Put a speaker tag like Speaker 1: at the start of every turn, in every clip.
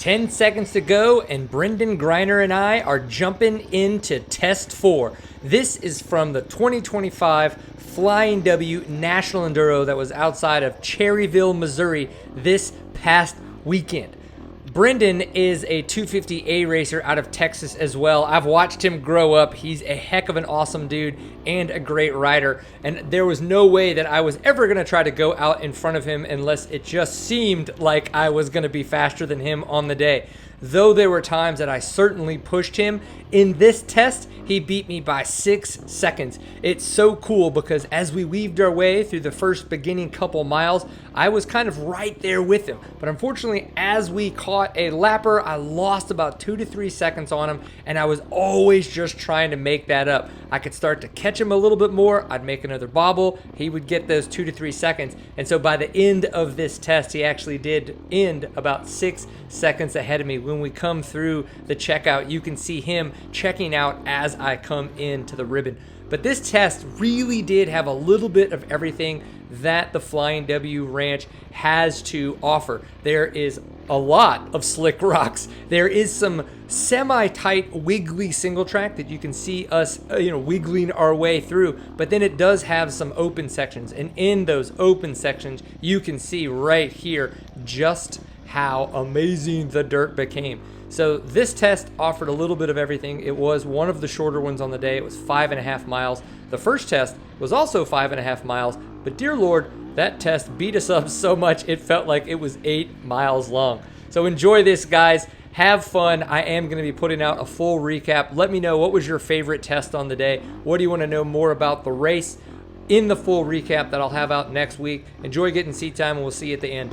Speaker 1: 10 seconds to go, and Brendan Greiner and I are jumping into Test 4. This is from the 2025 Flying W National Enduro that was outside of Cherryville, Missouri this past weekend. Brendan is a 250A racer out of Texas as well. I've watched him grow up. He's a heck of an awesome dude and a great rider. And there was no way that I was ever going to try to go out in front of him unless it just seemed like I was going to be faster than him on the day. Though there were times that I certainly pushed him, in this test, he beat me by 6 seconds. It's so cool because as we weaved our way through the first beginning couple miles, I was kind of right there with him. But unfortunately, as we caught a lapper, I lost about 2 to 3 seconds on him, and I was always just trying to make that up. I could start to catch him a little bit more, I'd make another bobble, he would get those 2 to 3 seconds. And so by the end of this test, he actually did end about 6 seconds ahead of me. When we come through the checkout, you can see him checking out as I come into the ribbon. But this test really did have a little bit of everything that the Flying W Ranch has to offer. There is a lot of slick rocks. There is some semi-tight, wiggly single track that you can see us, wiggling our way through. But then it does have some open sections, and in those open sections, you can see right here just how amazing the dirt became. So this test offered a little bit of everything. It was one of the shorter ones on the day. It was 5.5 miles. The first test was also 5.5 miles, but dear Lord, that test beat us up so much it felt like it was 8 miles long. So enjoy this, guys. Have fun. I am going to be putting out a full recap. Let me know, what was your favorite test on the day? What do you want to know more about the race in the full recap that I'll have out next week? Enjoy getting seat time, and we'll see you at the end.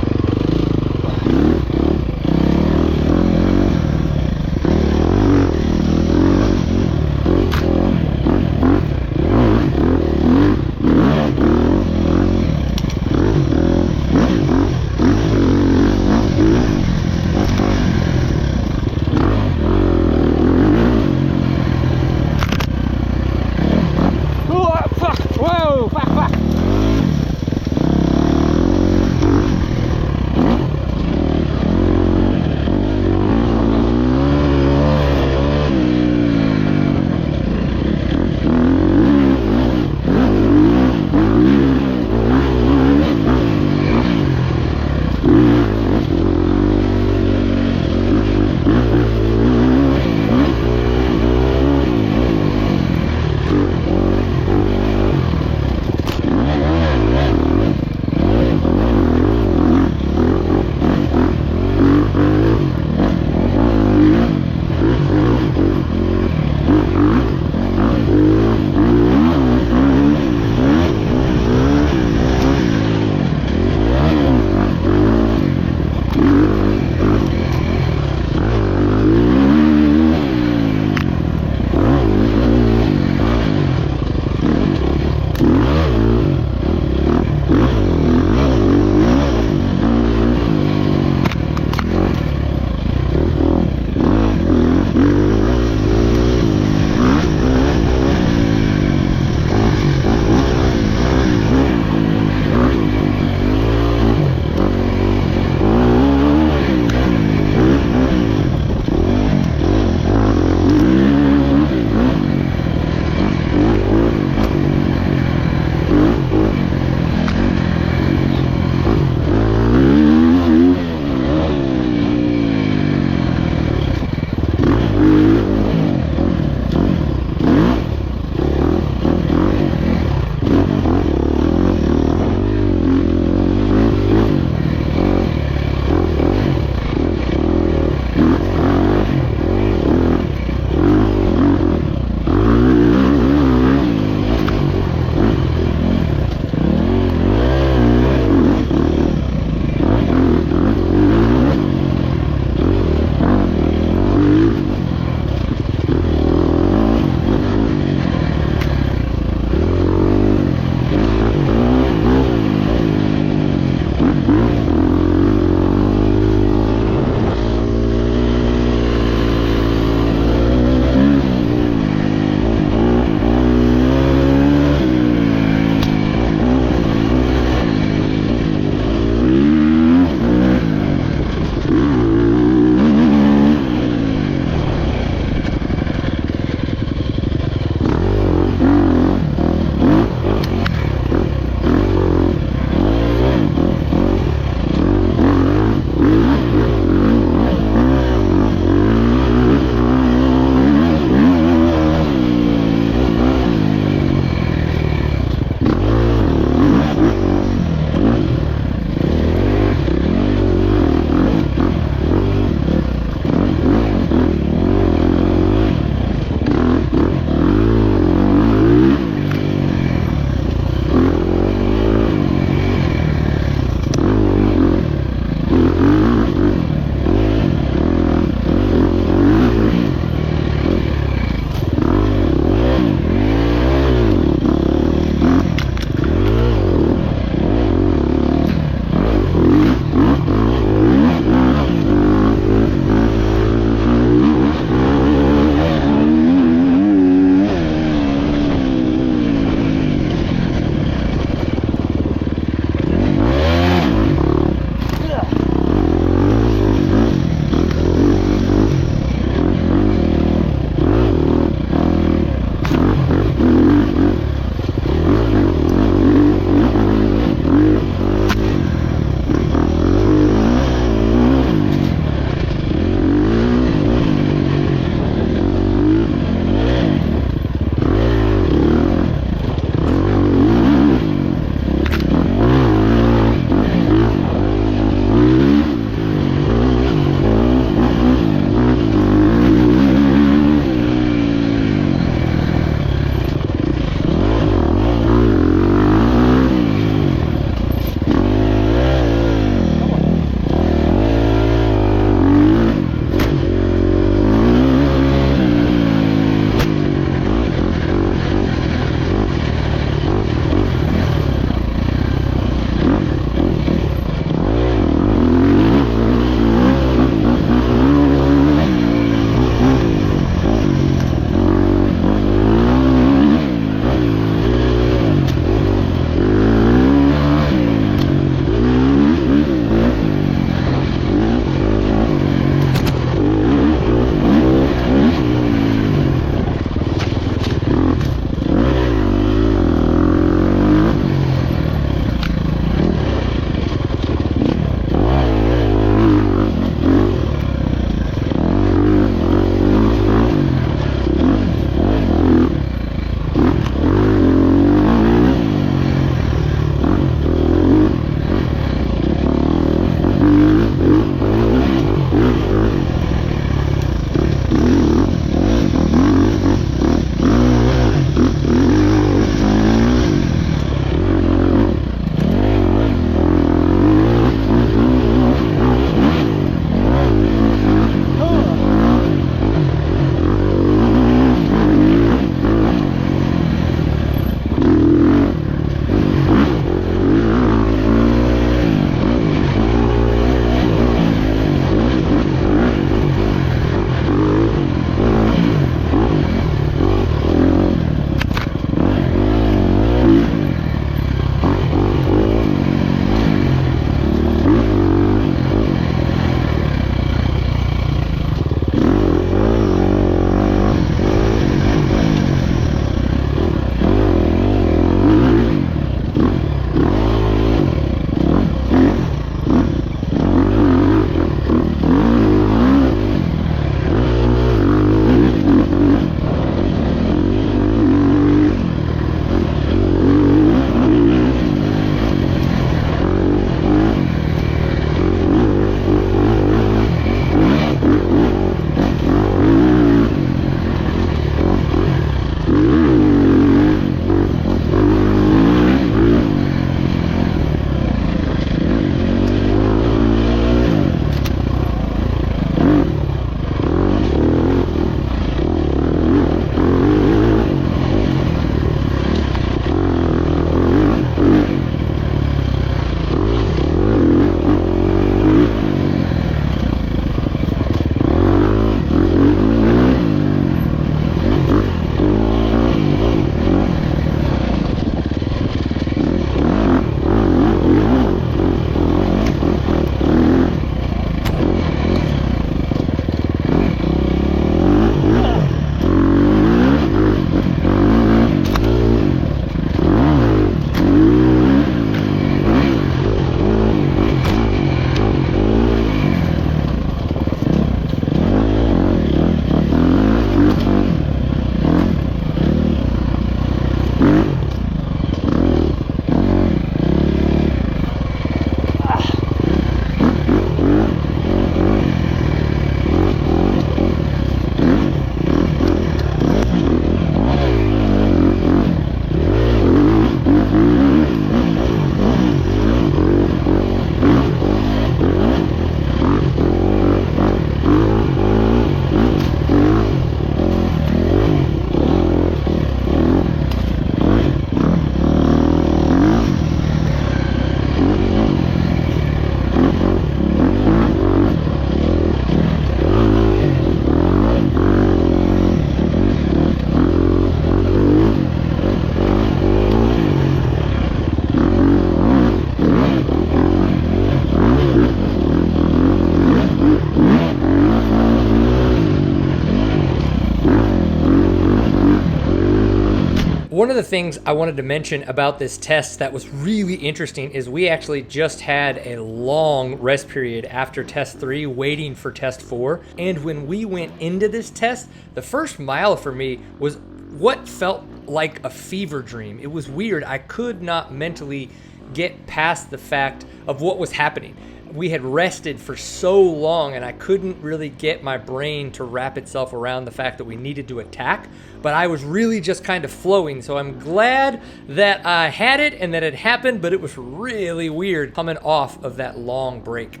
Speaker 1: One of the things I wanted to mention about this test that was really interesting is we actually just had a long rest period after test 3 waiting for test 4. And when we went into this test, the first mile for me was what felt like a fever dream. It was weird. I could not mentally get past the fact of what was happening. We had rested for so long and I couldn't really get my brain to wrap itself around the fact that we needed to attack, but I was really just kind of flowing. So I'm glad that I had it and that it happened, but it was really weird coming off of that long break.